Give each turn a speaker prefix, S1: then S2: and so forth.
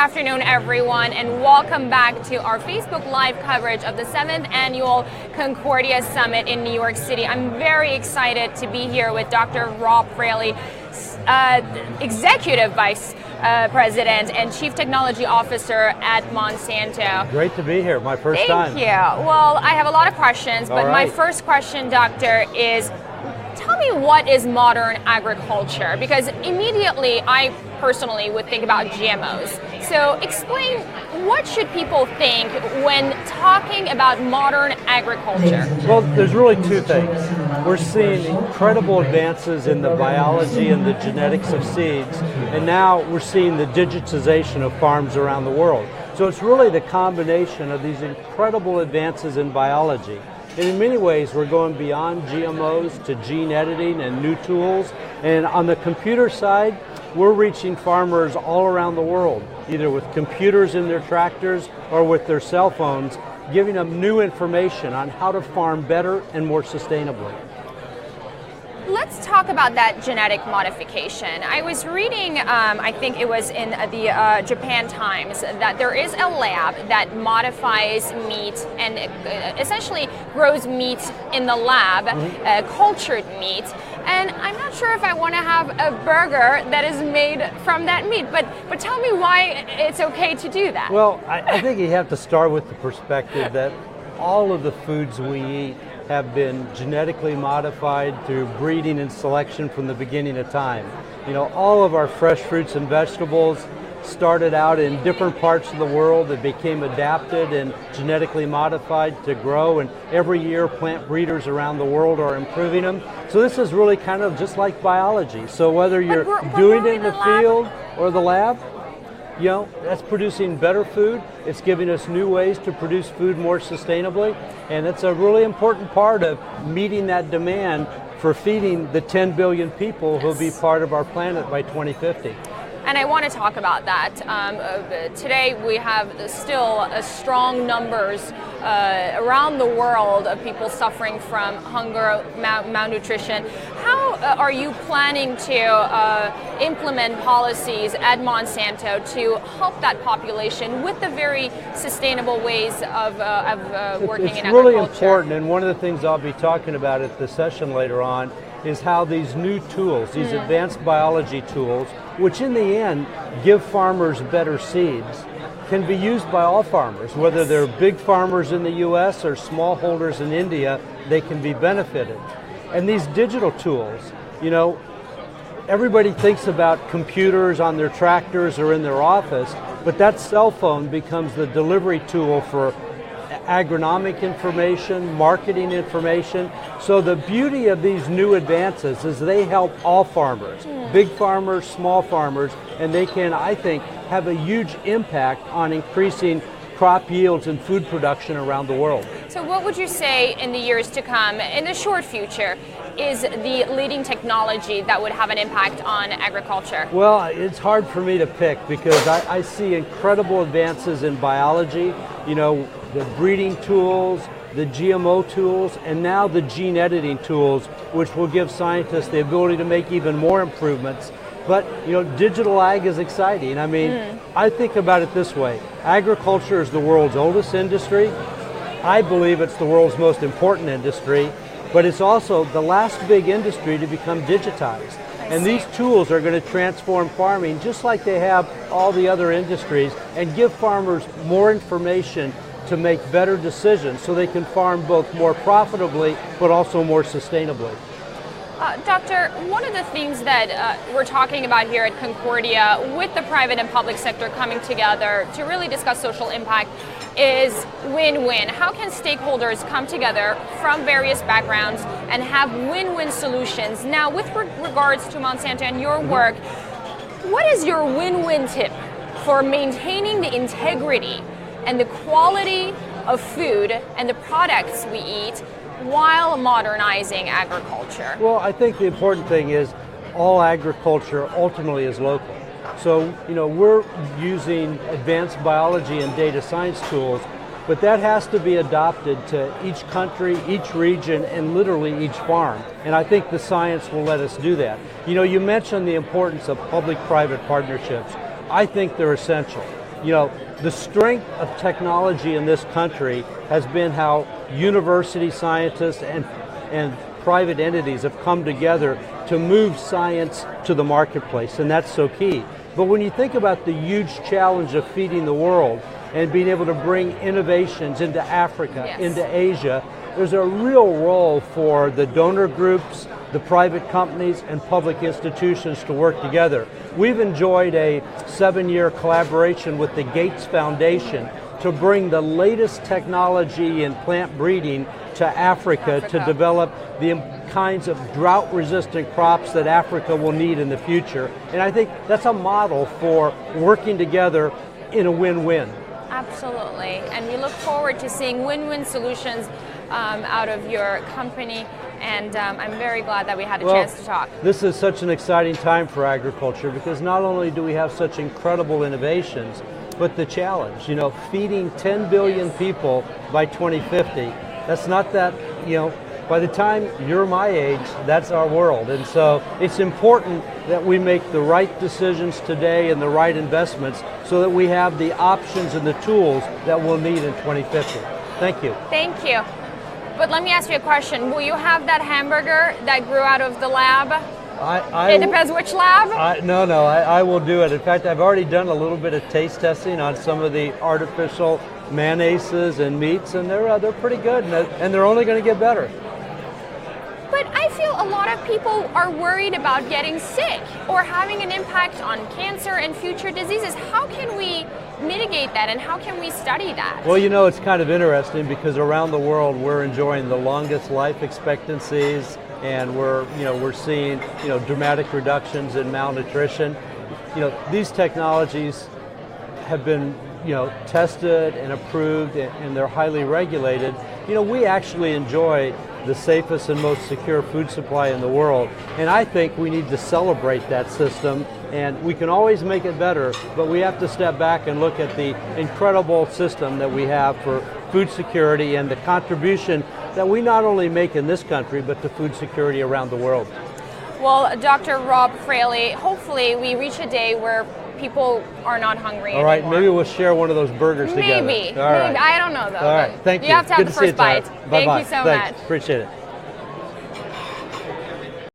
S1: afternoon, everyone, and welcome back to our Facebook Live coverage of the 7th Annual Concordia Summit in New York City. I'm very excited to be here with Dr. Robb Fraley, Executive Vice President and Chief Technology Officer at Monsanto.
S2: Great to be here, my first time.
S1: Thank you. Well, I have a lot of questions, but my first question, Doctor, is tell me, what is modern agriculture? Because immediately I personally would think about GMOs. So explain, what should people think when talking about modern agriculture?
S2: Well, there's really two things. We're seeing incredible advances in the biology and the genetics of seeds, and now we're seeing the digitization of farms around the world. So it's really the combination of these incredible advances in biology. And in many ways, we're going beyond GMOs to gene editing and new tools. And on the computer side, we're reaching farmers all around the world, either with computers in their tractors or with their cell phones, giving them new information on how to farm better and more sustainably.
S1: Let's talk about that genetic modification. I was reading, I think it was in the Japan Times, that there is a lab that modifies meat and essentially grows meat in the lab, cultured meat. And I'm not sure if I want to have a burger that is made from that meat, but tell me why it's okay to do that.
S2: Well, I think you have to start with the perspective that all of the foods we eat have been genetically modified through breeding and selection from the beginning of time. You know, all of our fresh fruits and vegetables started out in different parts of the world that became adapted and genetically modified to grow, and every year plant breeders around the world are improving them. So this is really kind of just like biology. So whether you're doing it in the field or the lab, you know, that's producing better food. It's giving us new ways to produce food more sustainably, and it's a really important part of meeting that demand for feeding the 10 billion people who will be part of our planet by 2050.
S1: And I want to talk about that. Today we have still strong numbers around the world of people suffering from hunger, malnutrition. How are you planning to implement policies at Monsanto to help that population with the very sustainable ways of working in agriculture?
S2: It's really important, and one of the things I'll be talking about at the session later on is how these new tools, these advanced biology tools, which in the end give farmers better seeds, can be used by all farmers, whether they're big farmers in the US or smallholders in India. They can be benefited. And these digital tools, you know, everybody thinks about computers on their tractors or in their office, but that cell phone becomes the delivery tool for agronomic information, marketing information. So the beauty of these new advances is they help all farmers, big farmers, small farmers, and they can, I think, have a huge impact on increasing crop yields and food production around the world.
S1: So what would you say in the years to come, in the short future, is the leading technology that would have an impact on agriculture?
S2: Well, it's hard for me to pick because I see incredible advances in biology, you know, the breeding tools, the GMO tools, and now the gene editing tools, which will give scientists the ability to make even more improvements. But, you know, digital ag is exciting. I mean, I think about it this way. Agriculture is the world's oldest industry. I believe it's the world's most important industry, but it's also the last big industry to become digitized. And these tools are going to transform farming just like they have all the other industries and give farmers more information to make better decisions so they can farm both more profitably but also more sustainably.
S1: Doctor, one of the things that we're talking about here at Concordia with the private and public sector coming together to really discuss social impact is win-win. How can stakeholders come together from various backgrounds and have win-win solutions? Now, with regards to Monsanto and your work, what is your win-win tip for maintaining the integrity and the quality of food and the products we eat while modernizing agriculture?
S2: Well, I think the important thing is all agriculture ultimately is local. So, you know, we're using advanced biology and data science tools, but that has to be adopted to each country, each region, and literally each farm. And I think the science will let us do that. You know, you mentioned the importance of public-private partnerships. I think they're essential. The strength of technology in this country has been how university scientists and private entities have come together to move science to the marketplace, and that's so key. But when you think about the huge challenge of feeding the world and being able to bring innovations into Africa,
S1: yes,
S2: into Asia, there's a real role for the donor groups, the private companies, and public institutions to work together. We've enjoyed a 7-year collaboration with the Gates Foundation to bring the latest technology in plant breeding to Africa to develop the kinds of drought-resistant crops that Africa will need in the future. And I think that's a model for working together in a win-win.
S1: Absolutely, and we look forward to seeing win-win solutions out of your company, and I'm very glad that we had a chance to talk.
S2: This is such an exciting time for agriculture because not only do we have such incredible innovations, but the challenge, feeding 10 billion people by 2050, that's not that, by the time you're my age, that's our world. And so it's important that we make the right decisions today and the right investments so that we have the options and the tools that we'll need in 2050. Thank you.
S1: Thank you. But let me ask you a question. Will you have that hamburger that grew out of the lab? It depends which lab?
S2: No, I will do it. In fact, I've already done a little bit of taste testing on some of the artificial mayonnaises and meats, and they're pretty good, and they're only going to get better.
S1: But I feel a lot of people are worried about getting sick or having an impact on cancer and future diseases. How can we mitigate that, and how can we study that?
S2: Well, it's kind of interesting because around the world we're enjoying the longest life expectancies, and we're seeing dramatic reductions in malnutrition. These technologies have been tested and approved, and they're highly regulated. We actually enjoy the safest and most secure food supply in the world, and I think we need to celebrate that system, and we can always make it better, but we have to step back and look at the incredible system that we have for food security and the contribution that we not only make in this country, but to food security around the world.
S1: Well, Dr. Robb Fraley, hopefully we reach a day where people are not hungry anymore.
S2: All right, maybe we'll share one of those burgers together.
S1: Maybe.
S2: All right.
S1: I don't know though.
S2: All right, thank you.
S1: You have to have
S2: Good
S1: the first bite.
S2: Bye-bye.
S1: Thank you so
S2: Thanks.
S1: much.
S2: Appreciate it.